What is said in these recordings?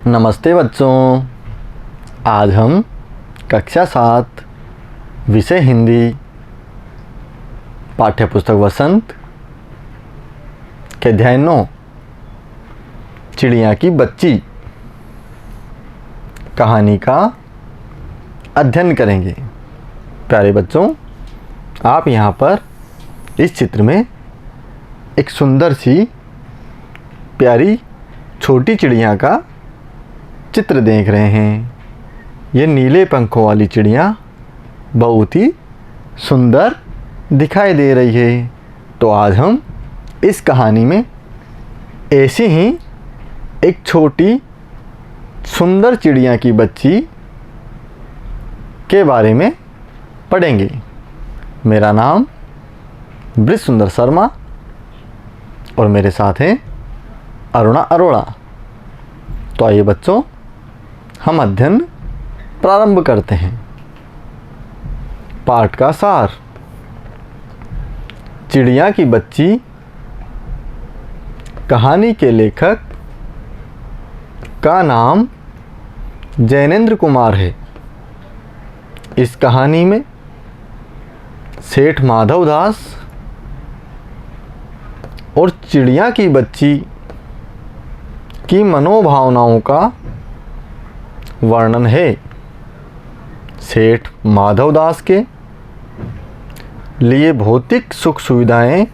नमस्ते बच्चों, आज हम कक्षा 7 विषय हिंदी पाठ्यपुस्तक वसंत के अध्याय 9 चिड़िया की बच्ची कहानी का अध्ययन करेंगे। प्यारे बच्चों, आप यहाँ पर इस चित्र में एक सुंदर सी प्यारी छोटी चिड़िया का चित्र देख रहे हैं। ये नीले पंखों वाली चिड़िया बहुत ही सुंदर दिखाई दे रही है। तो आज हम इस कहानी में ऐसी ही एक छोटी सुंदर चिड़िया की बच्ची के बारे में पढ़ेंगे। मेरा नाम ब्रिज सुंदर शर्मा और मेरे साथ हैं अरुणा अरोड़ा। तो आइए बच्चों, हम अध्ययन प्रारंभ करते हैं। पाठ का सार। चिड़िया की बच्ची कहानी के लेखक का नाम जैनेंद्र कुमार है। इस कहानी में सेठ माधव दास और चिड़िया की बच्ची की मनोभावनाओं का वर्णन है। सेठ माधव दास के लिए भौतिक सुख सुविधाएं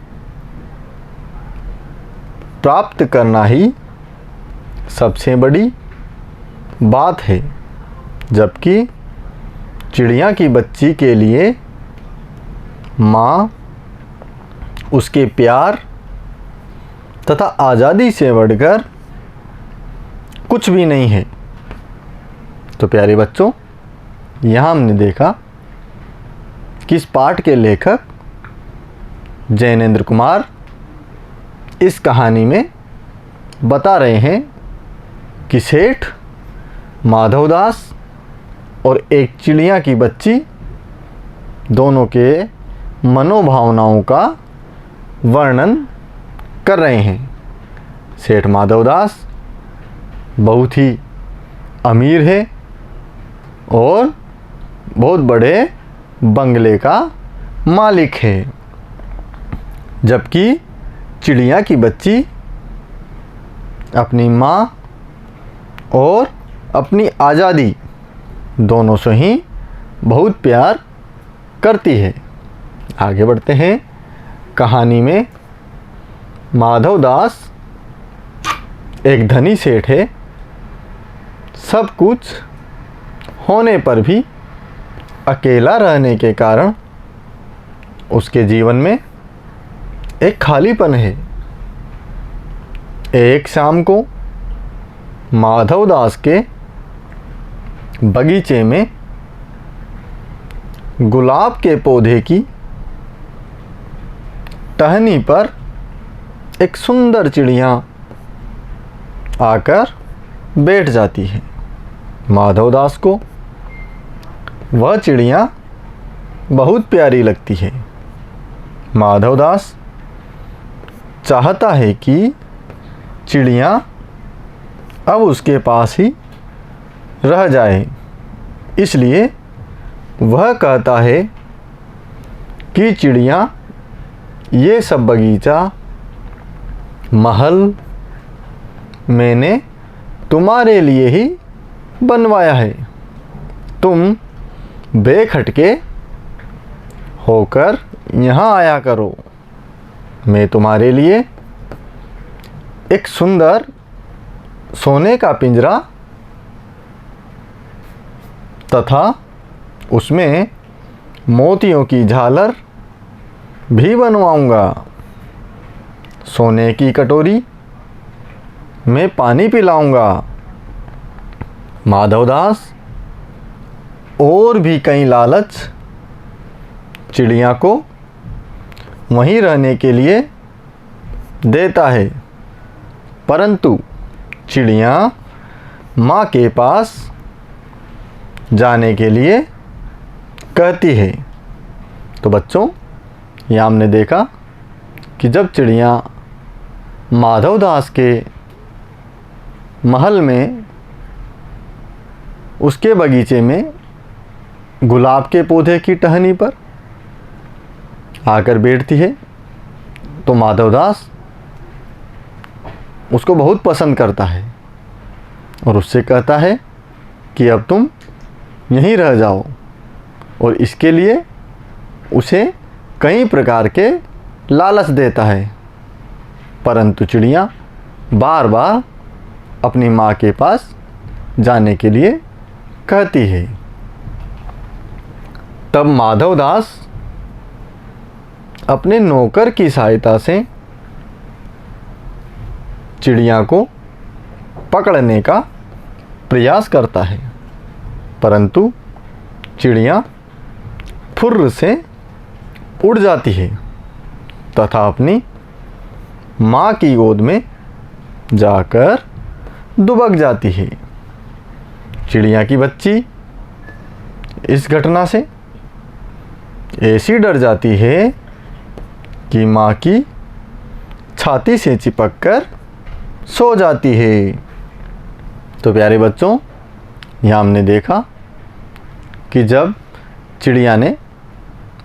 प्राप्त करना ही सबसे बड़ी बात है, जबकि चिड़िया की बच्ची के लिए माँ उसके प्यार तथा आज़ादी से बढ़कर कुछ भी नहीं है। तो प्यारे बच्चों, यहाँ हमने देखा कि इस पाठ के लेखक जैनेंद्र कुमार इस कहानी में बता रहे हैं कि सेठ माधवदास और एक चिड़िया की बच्ची दोनों के मनोभावनाओं का वर्णन कर रहे हैं। सेठ माधवदास बहुत ही अमीर है और बहुत बड़े बंगले का मालिक है, जबकि चिड़िया की बच्ची अपनी माँ और अपनी आज़ादी दोनों से ही बहुत प्यार करती है। आगे बढ़ते हैं। कहानी में माधव दास एक धनी सेठ है। सब कुछ होने पर भी अकेला रहने के कारण उसके जीवन में एक खालीपन है। एक शाम को माधव दास के बगीचे में गुलाब के पौधे की टहनी पर एक सुंदर चिड़िया आकर बैठ जाती है। माधव दास को वह चिड़िया बहुत प्यारी लगती है। माधव दास चाहता है कि चिड़िया अब उसके पास ही रह जाए, इसलिए वह कहता है कि चिड़िया, ये सब बगीचा महल मैंने तुम्हारे लिए ही बनवाया है। तुम बेखटके होकर यहाँ आया करो। मैं तुम्हारे लिए एक सुंदर सोने का पिंजरा तथा उसमें मोतियों की झालर भी बनवाऊंगा। सोने की कटोरी में पानी पिलाऊंगा। माधवदास और भी कई लालच चिड़िया को वहीं रहने के लिए देता है, परंतु चिड़िया माँ के पास जाने के लिए कहती है। तो बच्चों, यहाँ हमने देखा कि जब चिड़िया माधवदास के महल में उसके बगीचे में गुलाब के पौधे की टहनी पर आकर बैठती है तो माधवदास उसको बहुत पसंद करता है और उससे कहता है कि अब तुम यहीं रह जाओ, और इसके लिए उसे कई प्रकार के लालच देता है। परंतु चिड़िया बार बार अपनी माँ के पास जाने के लिए कहती है। तब माधवदास अपने नौकर की सहायता से चिड़िया को पकड़ने का प्रयास करता है, परंतु चिड़िया फुर्र से उड़ जाती है तथा अपनी माँ की गोद में जाकर दुबक जाती है। चिड़िया की बच्ची इस घटना से ऐसी डर जाती है कि माँ की छाती से चिपककर सो जाती है। तो प्यारे बच्चों, यहाँ हमने देखा कि जब चिड़िया ने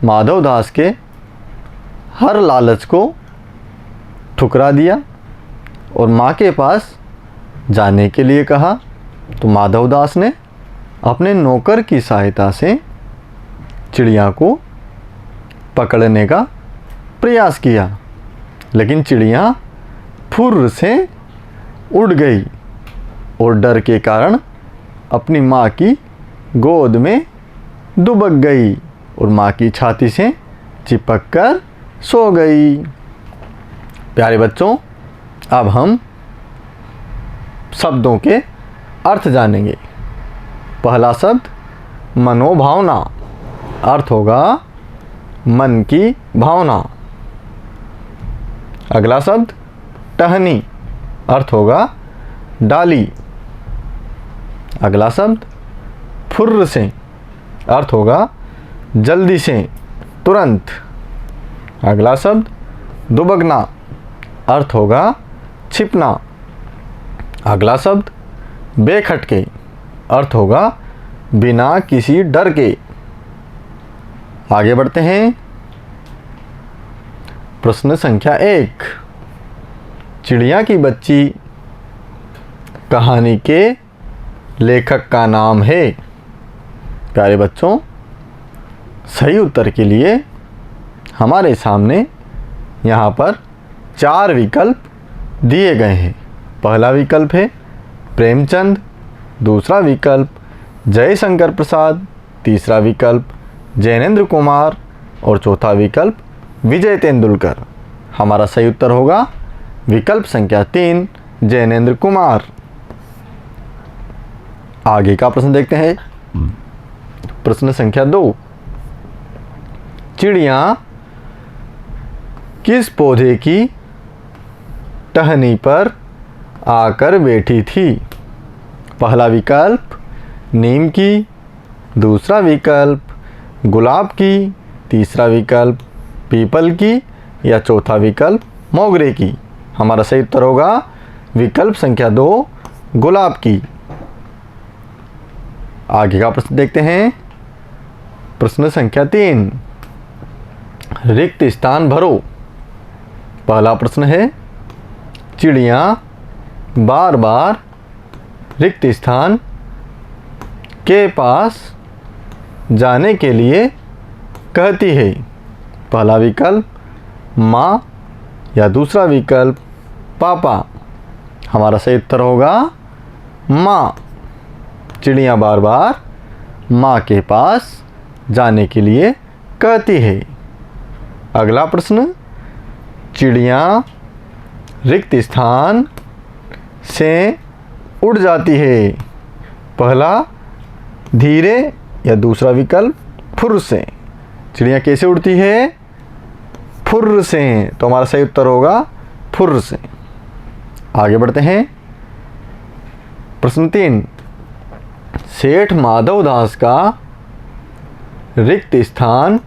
माधवदास के हर लालच को ठुकरा दिया और माँ के पास जाने के लिए कहा, तो माधवदास ने अपने नौकर की सहायता से चिड़िया को पकड़ने का प्रयास किया, लेकिन चिड़िया फुर्र से उड़ गई और डर के कारण अपनी माँ की गोद में दुबक गई और माँ की छाती से चिपककर सो गई। प्यारे बच्चों, अब हम शब्दों के अर्थ जानेंगे। पहला शब्द मनोभावना, अर्थ होगा मन की भावना। अगला शब्द टहनी, अर्थ होगा डाली। अगला शब्द फुर्र से, अर्थ होगा जल्दी से, तुरंत। अगला शब्द दुबकना, अर्थ होगा छिपना। अगला शब्द बेखटके, अर्थ होगा बिना किसी डर के। आगे बढ़ते हैं। प्रश्न संख्या 1, चिड़िया की बच्ची कहानी के लेखक का नाम है। प्यारे बच्चों, सही उत्तर के लिए हमारे सामने यहाँ पर 4 विकल्प दिए गए हैं। पहला विकल्प है प्रेमचंद, दूसरा विकल्प जयशंकर प्रसाद, तीसरा विकल्प जैनेन्द्र कुमार और चौथा विकल्प विजय तेंदुलकर। हमारा सही उत्तर होगा विकल्प संख्या 3, जैनेन्द्र कुमार। आगे का प्रश्न देखते हैं। प्रश्न संख्या 2, चिड़िया किस पौधे की टहनी पर आकर बैठी थी? पहला विकल्प नीम की, दूसरा विकल्प गुलाब की, तीसरा विकल्प पीपल की या चौथा विकल्प मोगरे की। हमारा सही उत्तर होगा विकल्प संख्या 2, गुलाब की। आगे का प्रश्न देखते हैं। प्रश्न संख्या 3, रिक्त स्थान भरो। पहला प्रश्न है चिड़िया बार बार रिक्त स्थान के पास जाने के लिए कहती है। पहला विकल्प माँ या दूसरा विकल्प पापा। हमारा सही उत्तर होगा माँ। चिड़िया बार बार माँ के पास जाने के लिए कहती है। अगला प्रश्न, चिड़िया रिक्त स्थान से उड़ जाती है। पहला धीरे या दूसरा विकल्प फुर्र से। चिड़िया कैसे उड़ती है? फुर्र से। तो हमारा सही उत्तर होगा फुर्र से। आगे बढ़ते हैं। प्रश्न 3, सेठ माधवदास का रिक्त स्थान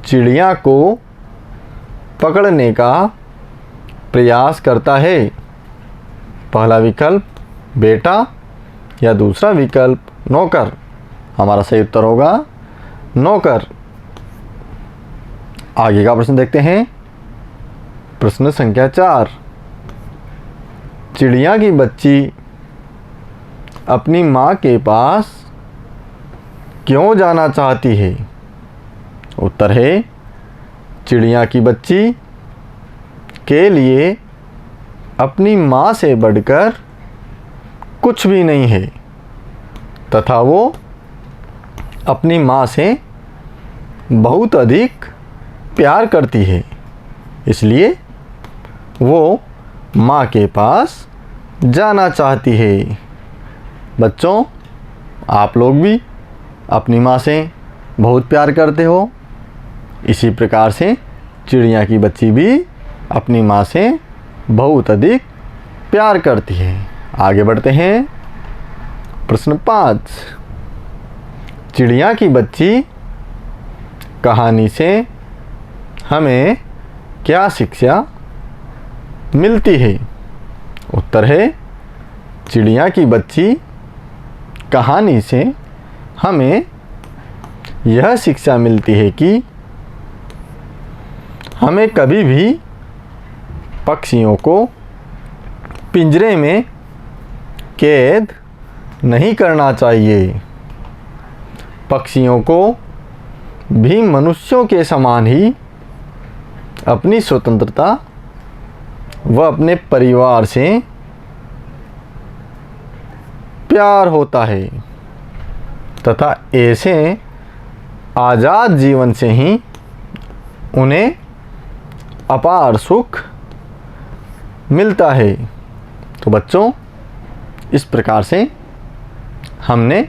चिड़िया को पकड़ने का प्रयास करता है। पहला विकल्प बेटा या दूसरा विकल्प नौकर? हमारा सही उत्तर होगा नौकर। आगे का प्रश्न देखते हैं। प्रश्न संख्या 4। चिड़िया की बच्ची अपनी माँ के पास क्यों जाना चाहती है? उत्तर है चिड़िया की बच्ची के लिए अपनी माँ से बढ़कर कुछ भी नहीं है तथा वो अपनी माँ से बहुत अधिक प्यार करती है, इसलिए वो माँ के पास जाना चाहती है। बच्चों, आप लोग भी अपनी माँ से बहुत प्यार करते हो। इसी प्रकार से चिड़िया की बच्ची भी अपनी माँ से बहुत अधिक प्यार करती है। आगे बढ़ते हैं। प्रश्न 5। चिड़िया की बच्ची कहानी से हमें क्या शिक्षा मिलती है? उत्तर है चिड़िया की बच्ची कहानी से हमें यह शिक्षा मिलती है कि हमें कभी भी पक्षियों को पिंजरे में कैद नहीं करना चाहिए। पक्षियों को भी मनुष्यों के समान ही अपनी स्वतंत्रता व अपने परिवार से प्यार होता है तथा ऐसे आज़ाद जीवन से ही उन्हें अपार सुख मिलता है। तो बच्चों, इस प्रकार से हमने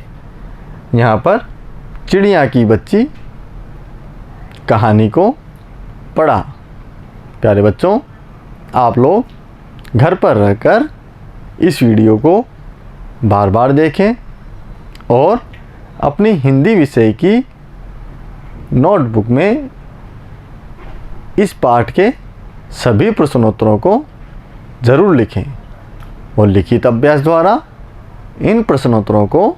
यहाँ पर चिड़िया की बच्ची कहानी को पढ़ा। प्यारे बच्चों, आप लोग घर पर रहकर इस वीडियो को बार बार देखें और अपनी हिंदी विषय की नोटबुक में इस पाठ के सभी प्रश्नोत्तरों को ज़रूर लिखें और लिखित अभ्यास द्वारा इन प्रश्नोत्तरों को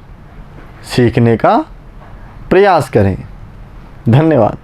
सीखने का प्रयास करें। धन्यवाद।